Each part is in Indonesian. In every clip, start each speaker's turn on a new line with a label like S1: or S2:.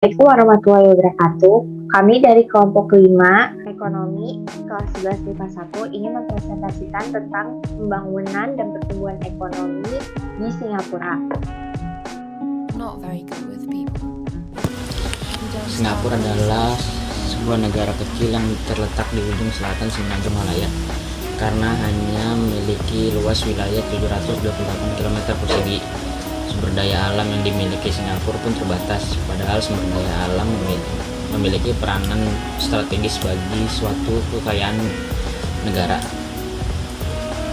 S1: Assalamualaikum warahmatullahi wabarakatuh. Kami dari kelompok 5 Ekonomi kelas 11 MIPA 1 ingin mempresentasikan tentang pembangunan dan pertumbuhan ekonomi di Singapura.
S2: Singapura adalah sebuah negara kecil yang terletak di ujung selatan Semenanjung Malaya karena hanya memiliki luas wilayah 728 km persegi. Sumber daya alam yang dimiliki Singapura pun terbatas, padahal sumber daya alam memiliki peranan strategis bagi suatu kekayaan negara.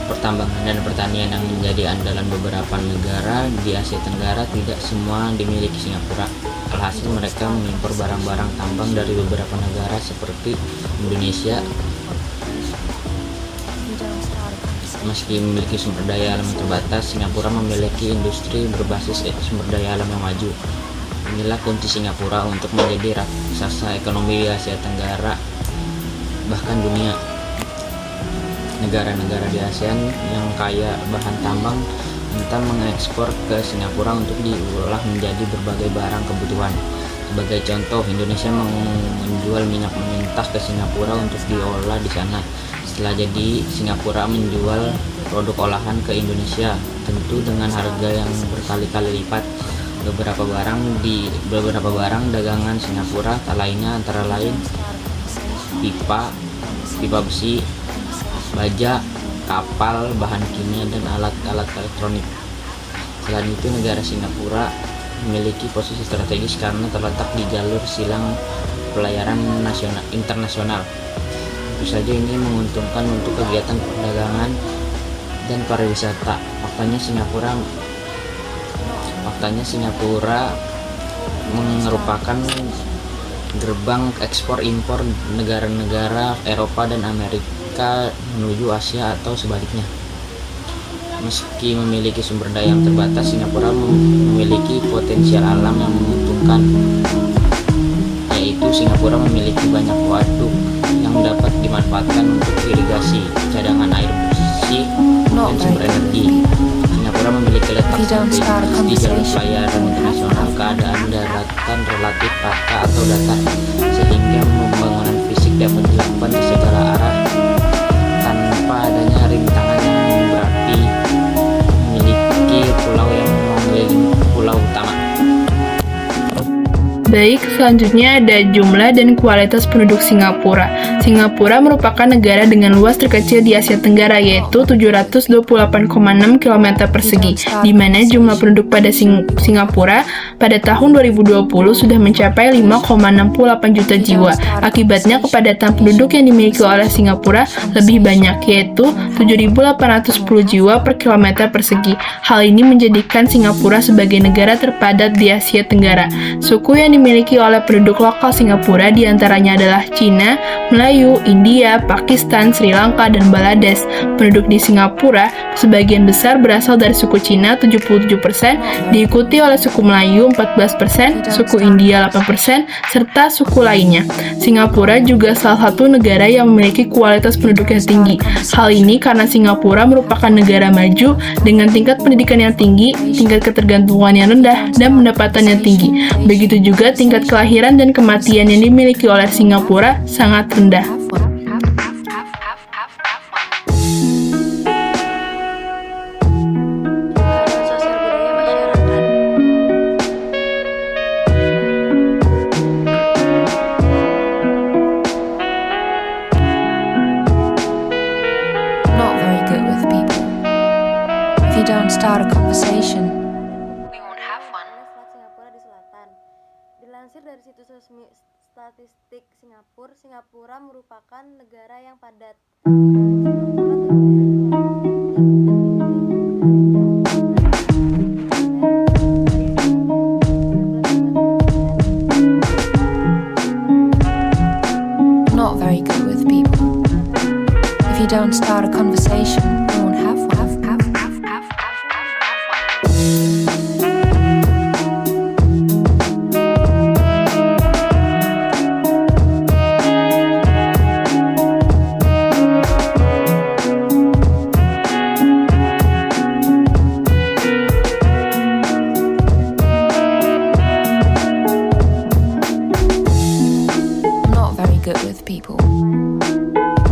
S2: Pertambangan dan pertanian yang menjadi andalan beberapa negara di Asia Tenggara tidak semua dimiliki Singapura. Alhasil mereka mengimpor barang-barang tambang dari beberapa negara seperti Indonesia. Meski memiliki sumber daya alam yang terbatas, Singapura memiliki industri berbasis sumber daya alam yang maju. Inilah kunci Singapura untuk menjadi raksasa ekonomi di Asia Tenggara, bahkan dunia. Negara-negara di ASEAN yang kaya bahan tambang entah mengekspor ke Singapura untuk diolah menjadi berbagai barang kebutuhan. Sebagai contoh, Indonesia menjual minyak mentah ke Singapura untuk diolah di sana. Setelah jadi, Singapura menjual produk olahan ke Indonesia, tentu dengan harga yang berkali-kali lipat. Beberapa barang dagangan Singapura tak lainnya antara lain pipa besi, baja, kapal, bahan kimia, dan alat-alat elektronik. Selain itu, negara Singapura memiliki posisi strategis karena terletak di jalur silang pelayaran internasional. Tentu saja ini menguntungkan untuk kegiatan perdagangan dan pariwisata. Faktanya Singapura merupakan gerbang ekspor impor negara-negara Eropa dan Amerika menuju Asia atau sebaliknya. Meski memiliki sumber daya yang terbatas, Singapura memiliki potensial alam yang menguntungkan, yaitu Singapura memiliki banyak waduk yang dapat dimanfaatkan untuk irigasi, cadangan air bersih, dan sumber energi. Singapura memiliki letak strategis di jalur pelayaran internasional, keadaan daratan relatif rata atau datar, sehingga pembangunan fisik dapat dilakukan di segala arah tanpa adanya rintangan yang berarti. Memiliki pulau yang mengelilingi pulau utama.
S3: Baik, selanjutnya ada jumlah dan kualitas penduduk Singapura. Singapura merupakan negara dengan luas terkecil di Asia Tenggara, yaitu 728,6 km persegi, di mana jumlah penduduk pada Singapura pada tahun 2020 sudah mencapai 5,68 juta jiwa. Akibatnya, kepadatan penduduk yang dimiliki oleh Singapura lebih banyak, yaitu 7.810 jiwa per kilometer persegi. Hal ini menjadikan Singapura sebagai negara terpadat di Asia Tenggara. Suku yang dimiliki oleh penduduk lokal Singapura diantaranya adalah Cina, Melayu, India, Pakistan, Sri Lanka, dan Bangladesh. Penduduk di Singapura sebagian besar berasal dari suku Cina 77%, diikuti oleh suku Melayu 14%, suku India 8%, serta suku lainnya. Singapura juga salah satu negara yang memiliki kualitas penduduk yang tinggi. Hal ini karena Singapura merupakan negara maju dengan tingkat pendidikan yang tinggi, tingkat ketergantungan yang rendah, dan pendapatan yang tinggi. Begitu juga tingkat kelahiran dan kematian yang dimiliki oleh Singapura sangat rendah.
S4: Not very good with people. If you don't start a conversation, we won't have one.
S5: Singapura di selatan. Dilansir dari situs resmi statistik Singapura, Singapura merupakan negara yang padat.
S4: Not very good with people. If you don't start a conversation, we won't have one. good with people.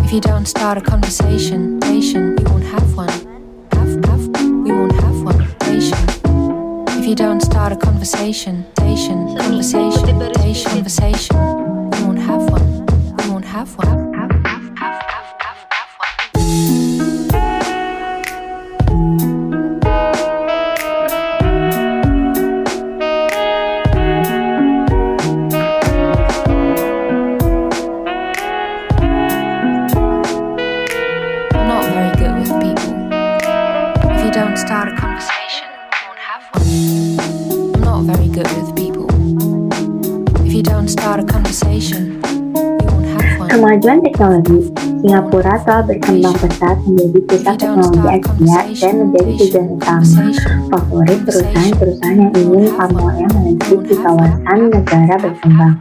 S4: If you don't start a conversation, we won't have one. We won't have one. If you don't start a conversation, we won't have one. We won't have one. Start a conversation, we won't have one. I'm not very good with people. If you don't start a conversation, we won't have one.
S1: Kemajuan teknologi, Singapura telah berkembang pesat menjadi pusat teknologi Asia dan menjadi tujuan utama favorit perusahaan-perusahaan yang ingin pamernya meneliti di kawasan negara berkembang.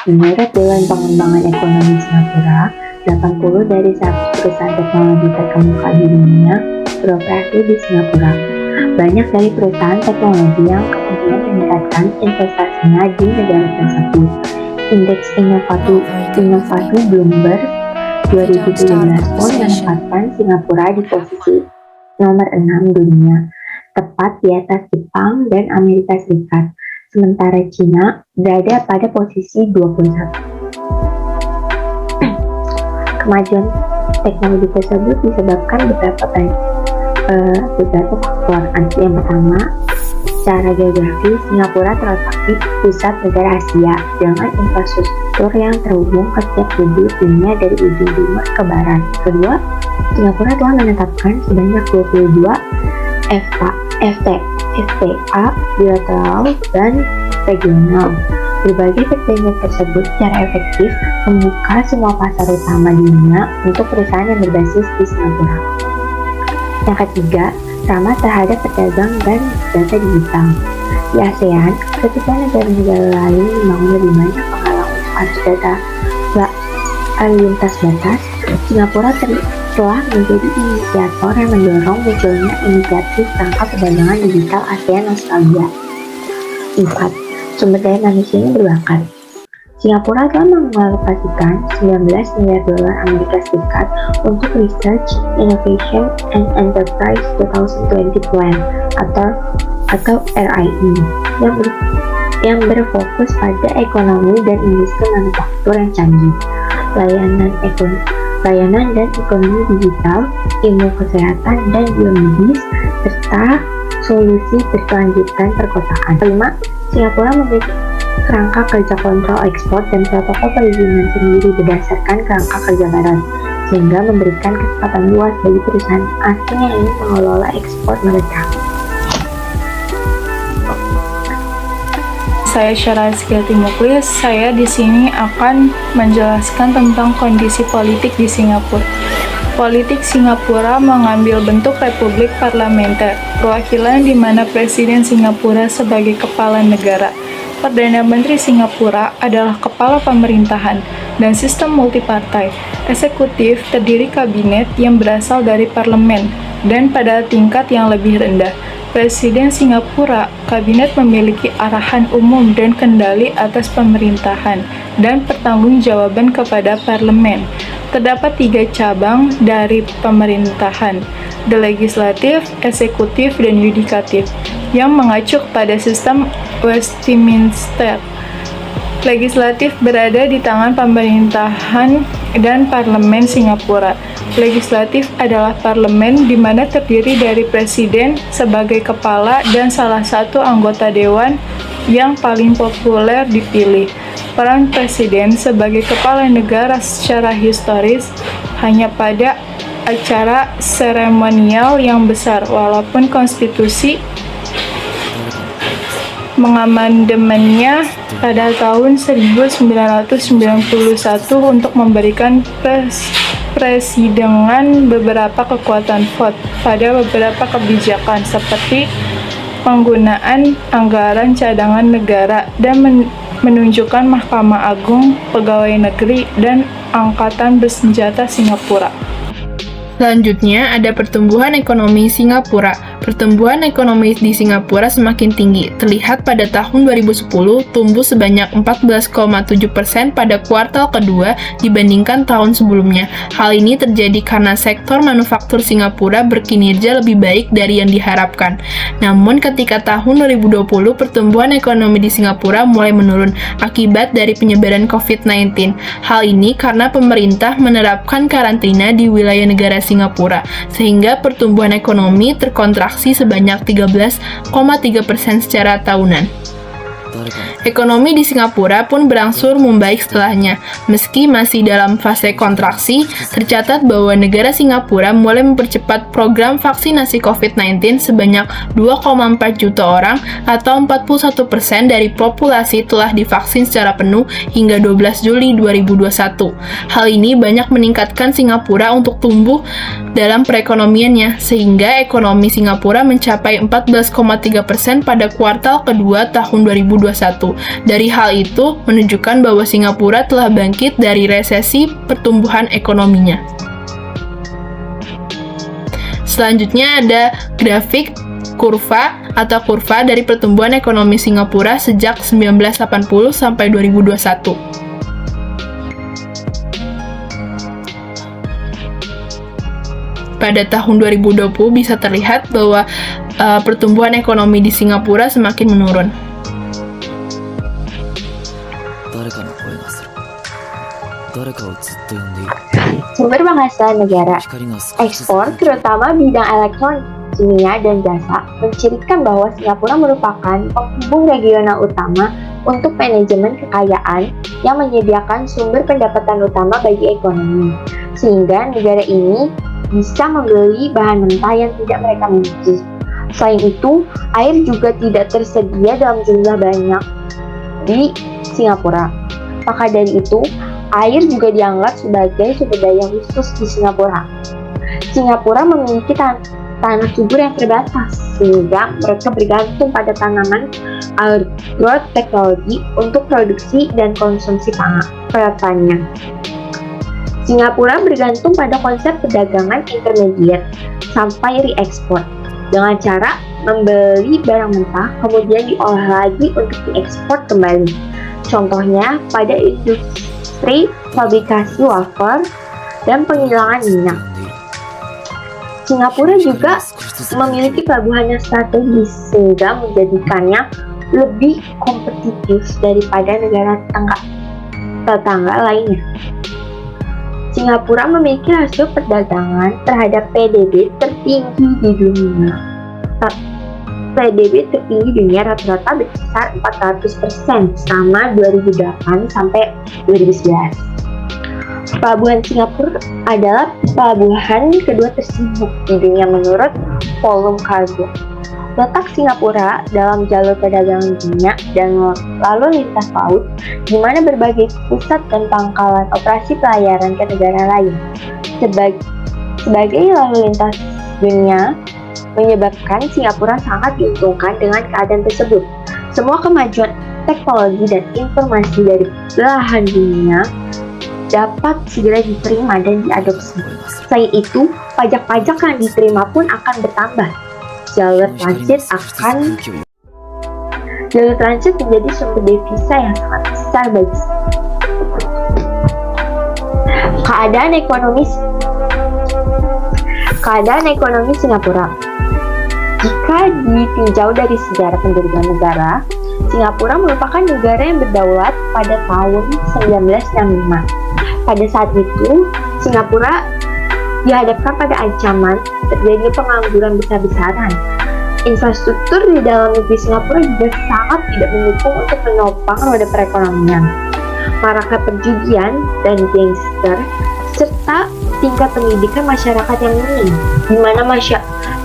S1: Menurut Dewan Pengembangan Ekonomi Singapura, 80 dari 100 perusahaan teknologi terkemuka di dunia beroperasi di Singapura. Banyak dari perusahaan teknologi yang kemudian meningkatkan investasinya di negara tersebut. Indeks inovasi Bloomberg 2017 pun menempatkan Singapura di posisi nomor 6 dunia, tepat di atas Jepang dan Amerika Serikat, sementara China berada pada posisi 21. Kemajuan teknologi tersebut disebabkan beberapa faktor. Yang pertama, secara geografi, Singapura terletak di pusat negara Asia dengan infrastruktur yang terhubung ke setiap sudut dunia dari ujung timur ke barat. Kedua, Singapura telah menetapkan sebanyak 22 FTA bilateral dan regional. Berbagai perjanjian tersebut secara efektif membuka semua pasar utama dunia untuk perusahaan yang berbasis di Singapura. Yang ketiga, ramah terhadap pedagang dan data digital. Di ASEAN, ketika negara-negara lain membangun lebih banyak penghalang untuk arus data lintas batas, Singapura telah menjadi inisiator yang mendorong munculnya inisiatif rangka perdagangan digital ASEAN Australia. 4. Sumber daya manusianya berbakat. Singapura telah mengalokasikan $19 miliar Amerika Serikat untuk Research, Innovation, and Enterprise 2020 Plan atau RIE yang berfokus pada ekonomi dan industri manufaktur yang canggih, layanan dan ekonomi digital, ilmu kesehatan dan biomedis, serta solusi berkelanjutan perkotaan. 5. Singapura memiliki kerangka kerja kontrol ekspor dan protokol perizinan sendiri berdasarkan kerangka kerja barat, sehingga memberikan kesempatan luas bagi perusahaan asing yang ingin mengelola ekspor mereka.
S3: Saya Syara Rizkyati Muklis. Saya di sini akan menjelaskan tentang kondisi politik di Singapura. Politik Singapura mengambil bentuk republik parlementer, perwakilan di mana Presiden Singapura sebagai kepala negara. Perdana Menteri Singapura adalah kepala pemerintahan dan sistem multipartai. Eksekutif terdiri kabinet yang berasal dari parlemen dan pada tingkat yang lebih rendah. Presiden Singapura, kabinet memiliki arahan umum dan kendali atas pemerintahan dan pertanggungjawaban kepada parlemen. Terdapat 3 cabang dari pemerintahan, the legislative, eksekutif, dan yudikatif, yang mengacu pada sistem Westminster. Legislatif berada di tangan pemerintahan dan parlemen Singapura. Legislatif adalah parlemen di mana terdiri dari presiden sebagai kepala dan salah satu anggota dewan yang paling populer dipilih. Peran presiden sebagai kepala negara secara historis hanya pada acara seremonial yang besar, walaupun konstitusi mengamandemennya pada tahun 1991 untuk memberikan presidengan beberapa kekuatan vote pada beberapa kebijakan seperti penggunaan anggaran cadangan negara dan menunjukkan Mahkamah Agung, Pegawai Negeri, dan Angkatan Bersenjata Singapura. Selanjutnya ada pertumbuhan ekonomi Singapura. Pertumbuhan ekonomi di Singapura semakin tinggi, terlihat pada tahun 2010 tumbuh sebanyak 14,7% pada kuartal kedua dibandingkan tahun sebelumnya. Hal ini terjadi karena sektor manufaktur Singapura berkinerja lebih baik dari yang diharapkan. Namun ketika tahun 2020 pertumbuhan ekonomi di Singapura mulai menurun akibat dari penyebaran COVID-19. Hal ini karena pemerintah menerapkan karantina di wilayah negara Singapura, sehingga pertumbuhan ekonomi terkontraksi sebanyak 13,3% secara tahunan. Ekonomi di Singapura pun berangsur membaik setelahnya. Meski masih dalam fase kontraksi, tercatat bahwa negara Singapura mulai mempercepat program vaksinasi COVID-19 sebanyak 2,4 juta orang atau 41% dari populasi telah divaksin secara penuh hingga 12 Juli 2021. Hal ini banyak meningkatkan Singapura untuk tumbuh dalam perekonomiannya, sehingga ekonomi Singapura mencapai 14,3% pada kuartal kedua tahun 2021. Dari hal itu menunjukkan bahwa Singapura telah bangkit dari resesi pertumbuhan ekonominya. Selanjutnya ada grafik kurva dari pertumbuhan ekonomi Singapura sejak 1980 sampai 2021. Pada tahun 2020 bisa terlihat bahwa pertumbuhan ekonomi di Singapura semakin menurun.
S1: Sumber penghasilan negara. Ekspor, terutama bidang elektronik, kimia, dan jasa, menceritakan bahwa Singapura merupakan penghubung regional utama untuk manajemen kekayaan yang menyediakan sumber pendapatan utama bagi ekonomi, sehingga negara ini bisa membeli bahan mentah yang tidak mereka miliki. Selain itu, air juga tidak tersedia dalam jumlah banyak di Singapura. Maka dari itu, air juga dianggap sebagai sumber daya khusus di Singapura. Singapura memiliki tanah subur yang terbatas, sehingga mereka bergantung pada tanaman agroteknologi untuk produksi dan konsumsi pertanian. Singapura bergantung pada konsep perdagangan intermediate sampai reekspor dengan cara membeli barang mentah kemudian diolah lagi untuk diekspor kembali. Contohnya pada industri fabrikasi wafer dan penghilangan minyak. Singapura juga memiliki pelabuhan yang strategis sehingga menjadikannya lebih kompetitif daripada negara tetangga lainnya. Singapura memiliki rasio perdagangan terhadap PDB tertinggi di dunia. PDB tertinggi dunia rata-rata berkisar 400% selama 2008 sampai 2011. Pelabuhan Singapura adalah pelabuhan kedua tersibuk di dunia menurut volume kargo. Letak Singapura dalam jalur perdagangan dunia dan lalu lintas laut, di mana berbagai pusat dan pangkalan operasi pelayaran ke negara lain. Sebagai lalu lintas dunia, menyebabkan Singapura sangat diuntungkan dengan keadaan tersebut. Semua kemajuan teknologi dan informasi dari belahan dunia dapat segera diterima dan diadopsi. Selain itu, pajak-pajak yang diterima pun akan bertambah. Jalur transit menjadi sumber devisa yang sangat besar bagi keadaan ekonomi Singapura. Jika ditinjau dari sejarah pendirian negara, Singapura merupakan negara yang berdaulat pada tahun 1965. Pada saat itu, Singapura dihadapkan pada ancaman terjadinya pengangguran besar-besaran. Infrastruktur di dalam negeri Singapura juga sangat tidak mendukung untuk menopang roda perekonomian. Maraknya perjudian dan gangster, serta tingkat pendidikan masyarakat yang minim,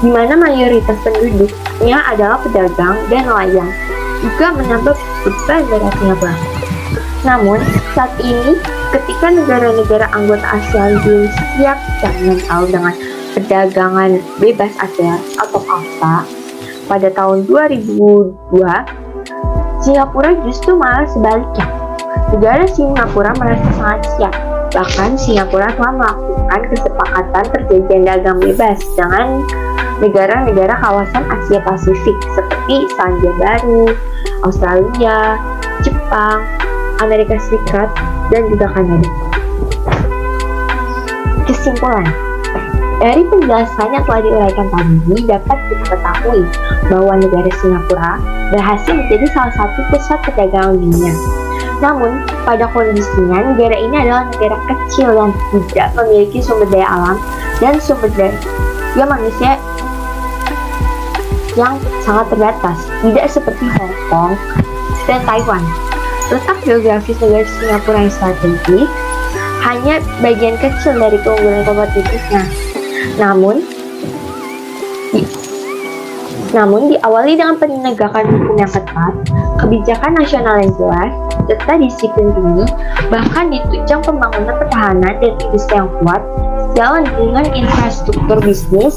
S1: di mana mayoritas penduduknya adalah pedagang dan nelayan, juga menambah beban negara Singapura. Namun, saat ini, ketika negara-negara anggota ASEAN belum siap mental dengan perdagangan bebas ASEAN atau AFTA, pada tahun 2002, Singapura justru malah sebaliknya. Negara Singapura merasa sangat siap. Bahkan Singapura telah melakukan kesepakatan perjanjian dagang bebas dengan negara-negara kawasan Asia Pasifik seperti Selandia Baru, Australia, Jepang, Amerika Serikat, dan juga Kanada. Kesimpulan, dari penjelasan yang telah diuraikan tadi dapat kita ketahui bahwa negara Singapura berhasil menjadi salah satu pusat perdagangan dunia. Namun, pada kondisinya negara ini adalah negara kecil yang tidak memiliki sumber daya alam dan sumber daya manusia yang sangat terbatas, tidak seperti Hong Kong dan Taiwan. Letak geografis negara Singapura yang strategis hanya bagian kecil dari keunggulan kompetitifnya. Namun diawali dengan penegakan hukum yang ketat, kebijakan nasional yang jelas, serta disiplin tinggi, bahkan ditunjang pembangunan pertahanan dan industri yang kuat, jalan dengan infrastruktur bisnis,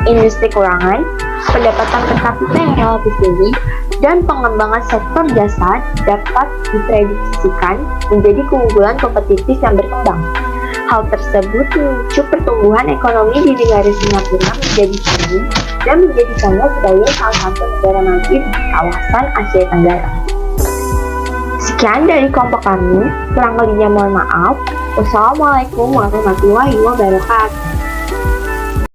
S1: industri keuangan, pendapatan per kapita yang relatif tinggi, dan pengembangan sektor jasa dapat diprediksikan menjadi keunggulan kompetitif yang berkembang. Hal tersebut memicu pertumbuhan ekonomi di negara Singapura menjadi tinggi dan menjadikannya sebagai salah satu negara maju di kawasan Asia Tenggara. Sekian dari kelompok kami, kurang lebihnya mohon maaf. Wassalamualaikum warahmatullahi wabarakatuh.